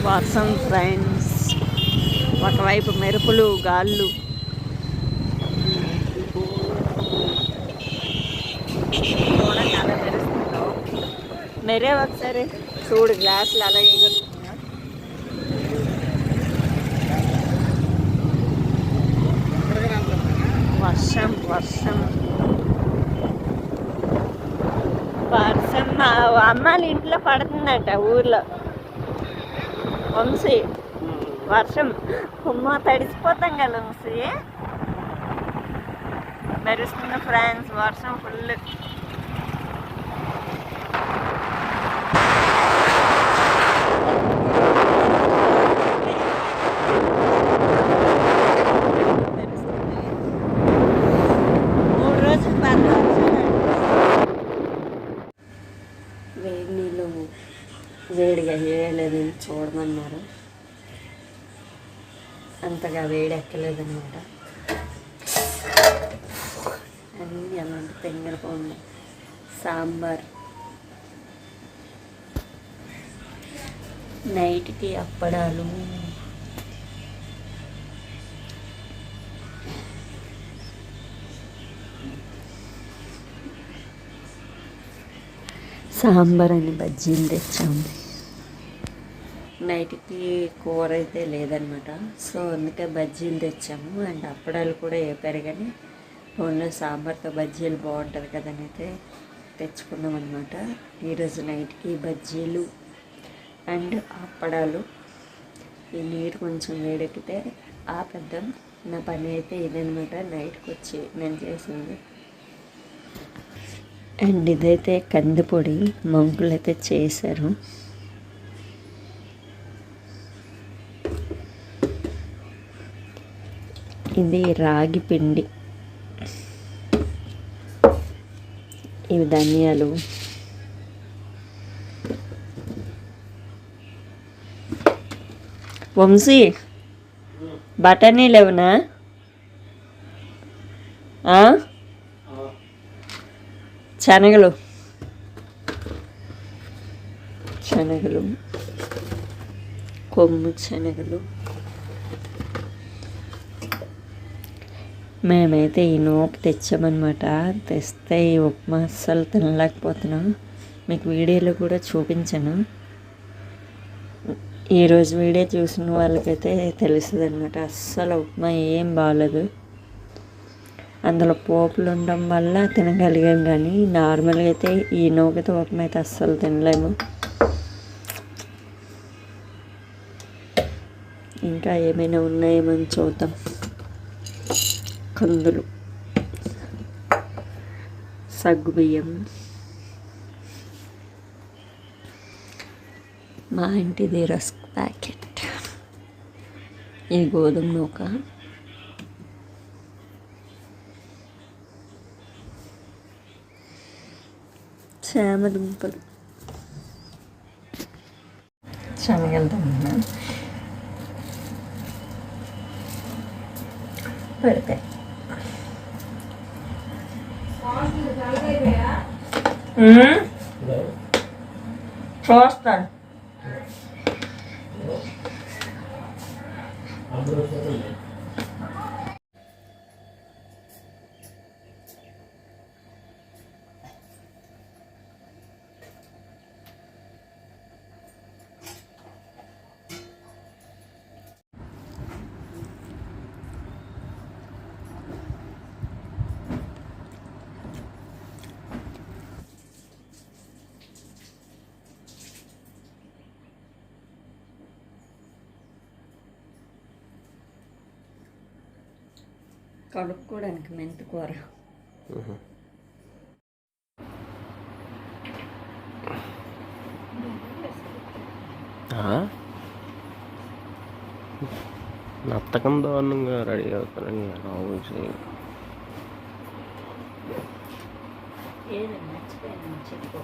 వర్షం ఫ్రెండ్స్, ఒకవైపు మెరుపులు గాళ్ళు. చూడండి అలా మెరుస్తుందో. మెరే ఒకసారి చూడు, గ్లాసులు అలా ఎగురుతున్నా. వర్షం వర్షం వర్షం మా అమ్మాళ్ళ ఇంట్లో పడుతుందంట ఊర్లో. వంశీ వర్షం కుమ్మ తడిసిపోతాం కదా వంశీ. మెరుస్తున్న ఫ్రెండ్స్, వర్షం ఫుల్. వేడి నీళ్ళు వేడిగా వేయలేదని చూడమన్నారు, అంతగా వేడి ఎక్కలేదన్నమాట. అన్నీ అలాంటి తెంగరపోండి. సాంబార్, నైట్కి అప్పడాలు. సాంబార్ అని బజ్జీలు తెచ్చాము. నైట్కి కూర అయితే లేదనమాట, సో అందుకే బజ్జీలు తెచ్చాము. అండ్ అప్పడాలు కూడా వేపారు, కానీ ఓన్లీ సాంబార్తో బజ్జీలు బాగుంటుంది కదని అయితే తెచ్చుకున్నాం అనమాట. ఈరోజు నైట్కి బజ్జీలు అండ్ అప్పడాలు. ఈ నీరు కొంచెం వేడెక్కితే ఆపేద్దాం. నా పని అయితే ఇదనమాట, నైట్కి వచ్చి నేను చేసింది. అండ్ ఇదైతే కందిపొడి, మంకులు అయితే చేశారు. ఇది రాగి పిండి, ఇవి ధనియాలు, వంశీ బఠానీ లేవునా? శనగలు కొమ్ము శనగలు. మేమైతే ఈ నూక తెచ్చామన్నమాట. తెస్తే ఈ ఉప్మా అస్సలు తినలేకపోతున్నాం. మీకు వీడియోలో కూడా చూపించాను. ఈరోజు వీడియో చూసిన వాళ్ళకైతే తెలుస్తుంది అనమాట. అస్సలు ఉప్మా ఏం బాగాలేదు. అందులో పోపులు ఉండడం వల్ల తినగలిగాం, కానీ నార్మల్గా అయితే ఈ నూకతో ఉప్మా అయితే అస్సలు తినలేము. ఇంకా ఏమైనా ఉన్నాయేమని చూద్దాం. కందులు, సగ్గుబియ్యం, మా ఇంటిది రస్క్ ప్యాకెట్, ఈ గోధుమ నూక, చామదుంపలు, శనగలు తిన్నా పెడతాయి. చూస్తాను. కడుక్కోవడానికి మెంతి కూర. నత్తకం దారుణంగా రెడీ అవుతానని ఏదన్నా చెప్పు.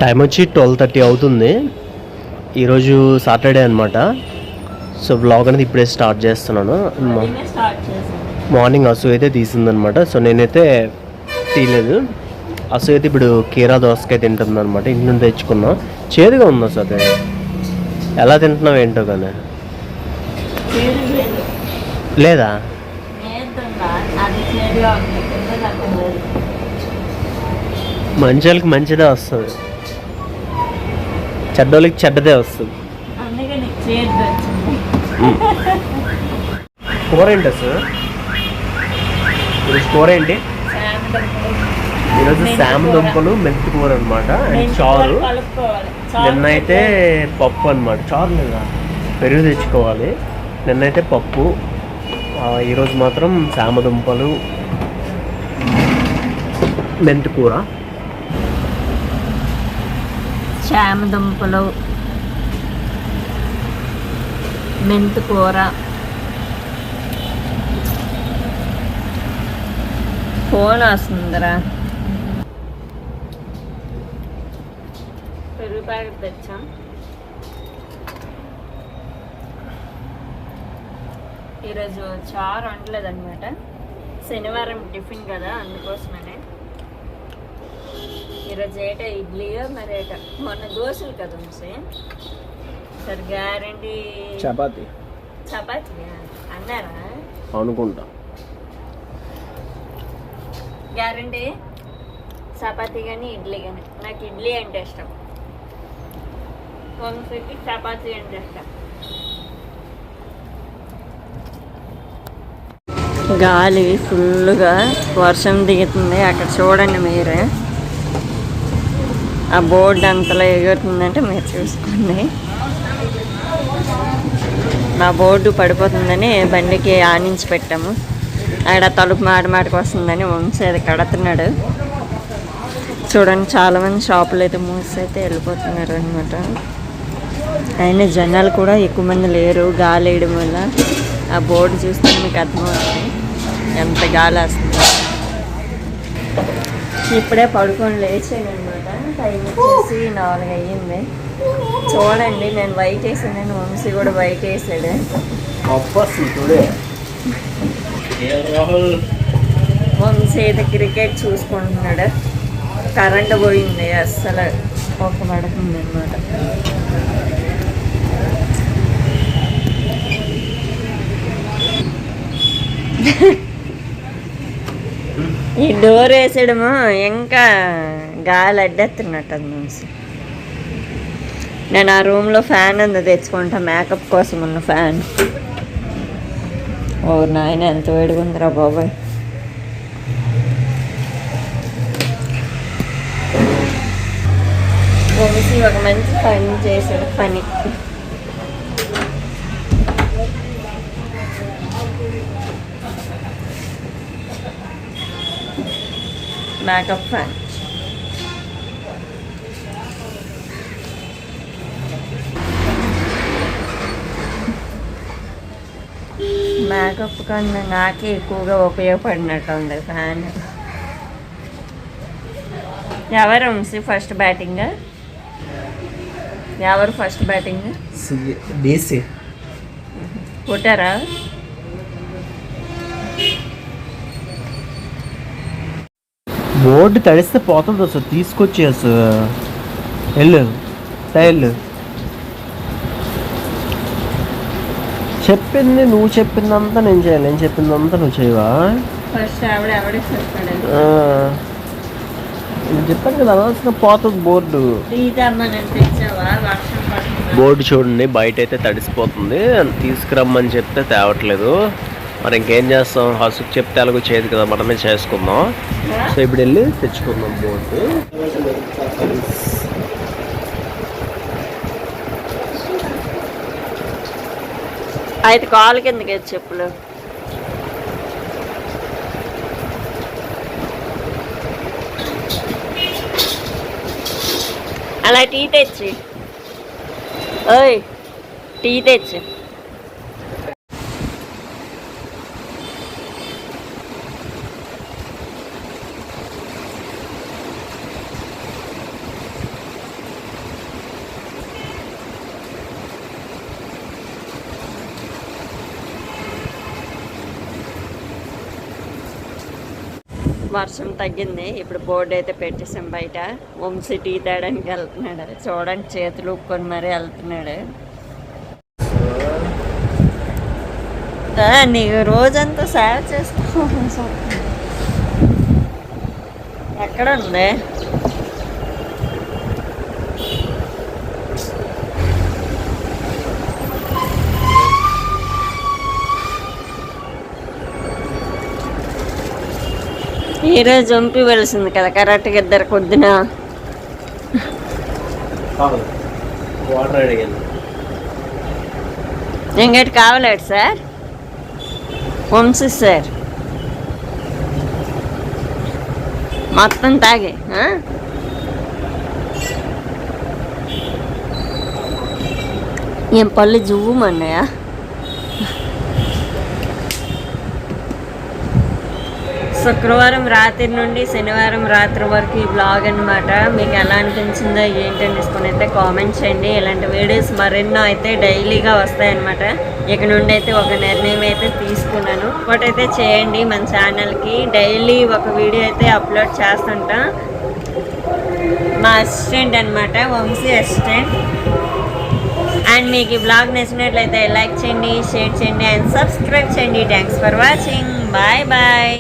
టైం వచ్చి 12:30 అవుతుంది. ఈరోజు సాటర్డే అనమాట. సో బ్లాగ్ అనేది ఇప్పుడే స్టార్ట్ చేస్తున్నాను. మార్నింగ్ అసు అయితే తీసిందనమాట. సో నేనైతే తీయలేదు. అసు అయితే ఇప్పుడు కీరా దోసకాయ తింటుంది అనమాట. ఇంటి నుండి తెచ్చుకున్నా. చేదుగా ఉంది అసలు అదే. ఎలా తింటున్నావు ఏంటో కానీ. లేదా మంచోళ్ళకి మంచిదే వస్తుంది, చెడ్డోళ్ళకి చెడ్డదే వస్తుంది. కూర ఏంటి సార్ ఈరోజు? కూర ఏంటి ఈరోజు? శామ దుంపలు మెంతి కూర అనమాట. అండ్ చారు. నిన్నైతే పప్పు అనమాట. చారు లేదా పెరుగు తెచ్చుకోవాలి. నిన్నైతే పప్పు. ఈరోజు మాత్రం శామ దుంపలు మెంతి కూర. శామ దుంపలు మెంతి కూర. ఫోన్ వస్తుందిరా. పెరుగు ప్యాకెట్ తెచ్చాం. ఈరోజు చారు వండలేదన్నమాట. శనివారం టిఫిన్ కదా, అందుకోసమనే. ఈరోజు ఏట ఇడ్లీయో మరి ఏట. మొన్న దోశలు కదా ఉంచి సార్ గ్యారంటీ. చపాతి అన్నారా అనుకుంటా. గ్యారంటీ చపాతీ కానీ ఇడ్లీ కానీ. నాకు ఇడ్లీ అంటే ఇష్టం, వంశీకి చపాతీ అంటే ఇష్టం. గాలి ఫుల్గా వర్షం దిగుతుంది. అక్కడ చూడండి మీరే, ఆ బోర్డు అంతలా ఎగురుతుందంటే మీరు చూసుకోండి. మా బోర్డు పడిపోతుందని బండికి ఆనించి పెట్టాము. ఆడ తలుపు మాటకు వస్తుందని వంశీ అది కడుతున్నాడు. చూడండి చాలామంది షాపులు అయితే మూసి అయితే వెళ్ళిపోతున్నారు అనమాట. అయినా జనాలు కూడా ఎక్కువ మంది లేరు గాలి వేయడం వల్ల. ఆ బోర్డు చూస్తే మీకు అర్థమవుతుంది ఎంత గాలి వస్తుంది. ఇప్పుడే పడుకొని లేచాను అనమాట. టైం వచ్చేసి 4 అయ్యింది. చూడండి నేను వైట్ వేసాను, వంశీ కూడా వైట్ వేసాడు. వంశీ అయితే క్రికెట్ చూసుకుంటున్నాడు. కరెంట్ పోయింది, అస్సలు ఒక పడుతుంది అనమాట. ఈ డోర్ వేసేయడము ఇంకా గాలి అడ్డెత్తున్నట్టు వంశీ. నేను ఆ రూమ్లో ఫ్యాన్ అంతా తెచ్చుకుంటా, మేకప్ కోసం ఉన్న ఫ్యాన్. ఓ నాయన ఎంత వేడిగా ఉందిరా బాబాయ్. వంశీ ఒక మంచి పని చేశాడు. పని మేకప్ ఫ్యాన్. మేకప్ కన్నా నాకే ఎక్కువగా ఉపయోగపడినట్టు ఉంది ఫ్యాన్. ఎవరు వంశీ ఫస్ట్ బ్యాటింగ్? ఎవరు ఫస్ట్ బ్యాటింగ్? డీసీ కొట్టారా? బోర్డు తడిస్తే పోతుంది అసలు. తీసుకొచ్చేసు వెళ్ళు వెళ్ళు. చెప్పింది నువ్వు చెప్పిందంతా నేను చేయాలి, నేను చెప్పిందంతా నువ్వు చేయవా? ఫస్ట్ నేను చెప్పాను కదా, అనవసరం పోతుంది బోర్డు. బోర్డు చూడండి బయట అయితే తడిసిపోతుంది. తీసుకురమ్మని చెప్తే తేవట్లేదు. మరి ఇంకేం చేస్తాం, హసుకు చెప్తే అలాగూ చేయదు కదా, మనమే చేసుకుందాం. సో ఇప్పుడు వెళ్ళి తెచ్చుకుందాం బోర్డు. అయితే కాలు కిందకి చెప్పులు. అలా టీ తెచ్చి, ఓయ్ టీ తెచ్చి. వర్షం తగ్గింది. ఇప్పుడు బోర్డు అయితే పెట్టేసాం బయట. వంశీ టీ తేడానికి వెళ్తున్నాడు. చూడండి చేతులు ఊపుకొని మరీ వెళ్తున్నాడు. నీకు రోజంతా సేవ చేసుకోవాల్సి వస్తుంది. ఎక్కడ ఉంది? ఈరోజు పంపివలసింది కదా కరెక్ట్గా ఇద్దరు పొద్దున. వాటర్ అడిగాను. ఇంకటి కావలేడు సార్. వంశీ సార్ మొత్తం తాగే ఏం పళ్ళు జువ్వమన్నాయా? శుక్రవారం రాత్రి నుండి శనివారం రాత్రి వరకు ఈ బ్లాగ్ అనమాట. మీకు ఎలా అనిపించిందో ఏంటనేసుకొని అయితే కామెంట్ చేయండి. ఇలాంటి వీడియోస్ మరెన్నో అయితే డైలీగా వస్తాయన్నమాట. ఇక నుండి అయితే ఒక నిర్ణయం అయితే తీసుకున్నాను. ఒకటైతే చేయండి, మన ఛానల్కి డైలీ ఒక వీడియో అయితే అప్లోడ్ చేస్తుంటా. మా అసిస్టెంట్ అనమాట, వంశీ అసిస్టెంట్. అండ్ మీకు ఈ బ్లాగ్ నచ్చినట్లయితే లైక్ చేయండి, షేర్ చేయండి అండ్ సబ్స్క్రైబ్ చేయండి. Thanks for watching. Bye bye.